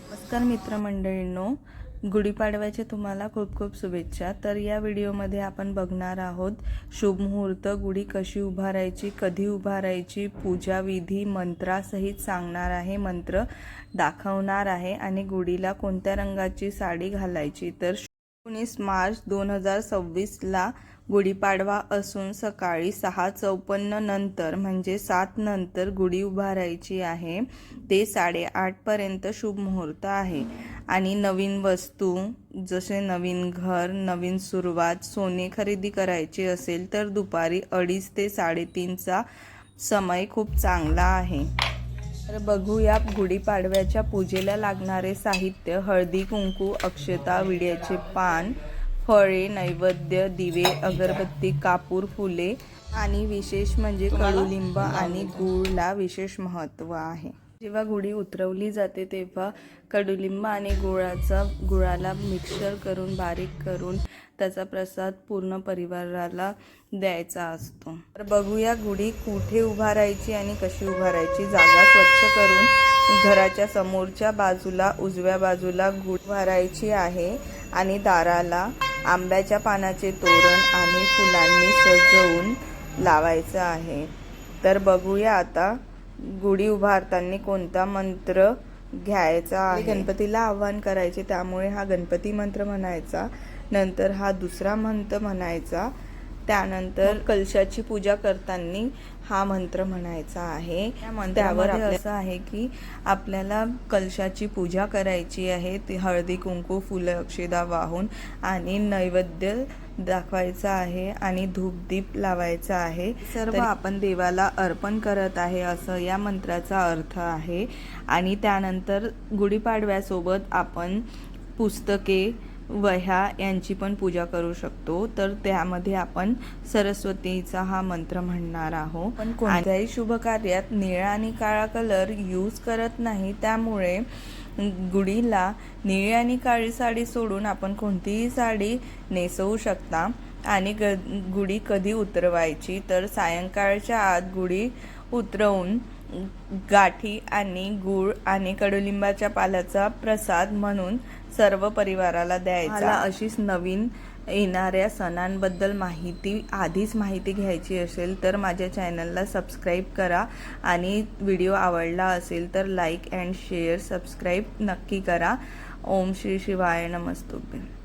नमस्कार मित्रमंडळींनो, गुढीपाडव्याचे तुम्हाला खूप खूप शुभेच्छा। तर या व्हिडिओमध्ये आपण बघणार आहोत शुभ मुहूर्त, गुढी कशी उभारायची, कधी उभारायची, पूजा विधी मंत्रासहित सांगणार आहे, मंत्र दाखवणार आहे आणि गुढीला कोणत्या रंगाची साडी घालायची। तर 19 मार्च 2026 ला गुढीपाडवा असून सकाळी 6:54 नंतर म्हणजे 7 नंतर गुढी उभारायची आहे। ते 8:30 पर्यंत शुभ मुहूर्त आहे आणि नवीन वस्तू जसे नवीन घर, नवीन सुरुवात, सोने खरेदी करायची असेल तर दुपारी 2:30 ते 3:30चा समय खूप चांगला आहे। तर बघूया गुढीपाडव्याच्या पूजेला लागणारे साहित्य। हळदी कुंकू, अक्षता, विड्याचे पान, फळे, नैवेद्य, दिवे, अगरबत्ती, कापूर, फुले आणि विशेष म्हणजे कडुलिंब आणि गूळला विशेष महत्त्व आहे। जेव्हा गुढी उतरवली जाते तेव्हा कडुलिंब आणि गुळाला मिक्सर करून बारीक करून त्याचा प्रसाद पूर्ण परिवाराला द्यायचा असतो। तर बघूया गुढी कुठे उभारायची आणि कशी उभारायची। जागा स्वच्छ करून घराच्या समोरच्या बाजूला उजव्या बाजूला गुढी उभारायची आहे आणि दाराला आंब्याच्या पानाचे तोरण आणि फुलांनी सजवून लावायचं आहे। तर बघूया आता गुढी उभारताना कोणता मंत्र घ्यायचा आहे। गणपतीला आवाहन करायचे, त्यामुळे हा गणपती मंत्र म्हणायचा, नंतर हा दुसरा मंत्र म्हणायचा, त्यानंतर कलशाची पूजा करताना हा मंत्र म्हणायचा आहे। त्यावर असं आहे की आपल्याला कलशाची पूजा करायची आहे, ती हळदी कुंकू फुलं अक्षदा वाहून आणि नैवेद्य दाखवायचा आहे आणि धूपदीप लावायचा आहे। सर्व आपण देवाला अर्पण करत आहे असं या मंत्राचा अर्थ आहे। आणि त्यानंतर गुढीपाडव्यासोबत आपण पुस्तके, वह्या यांची पण पूजा करू शकतो। तर त्यामध्ये आपण सरस्वतीचा हा मंत्र म्हणणार आहोत। पण कोणत्याही शुभ कार्यात निळा आणि काळा कलर यूज करत नाही, त्यामुळे गुढीला निळी आणि काळी साडी सोडून आपण कोणतीही साडी नेसवू शकता। आणि गुढी कधी उतरवायची, तर सायंकाळच्या आत गुढी उतरवून गाठी आणि गूळ आणि कडुलिंबाच्या पाल्याचा प्रसाद म्हणून सर्व परिवाराला द्यायचा। अशीच नवीन येणाऱ्या सणांबद्दल आधीच माहिती घ्यायची असेल तर माझ्या चॅनलला सबस्क्राईब करा आणि व्हिडिओ आवडला असेल तर लाईक अँड शेअर सबस्क्राईब नक्की करा। ओम श्री शिवाय नमस्तुभ्यं।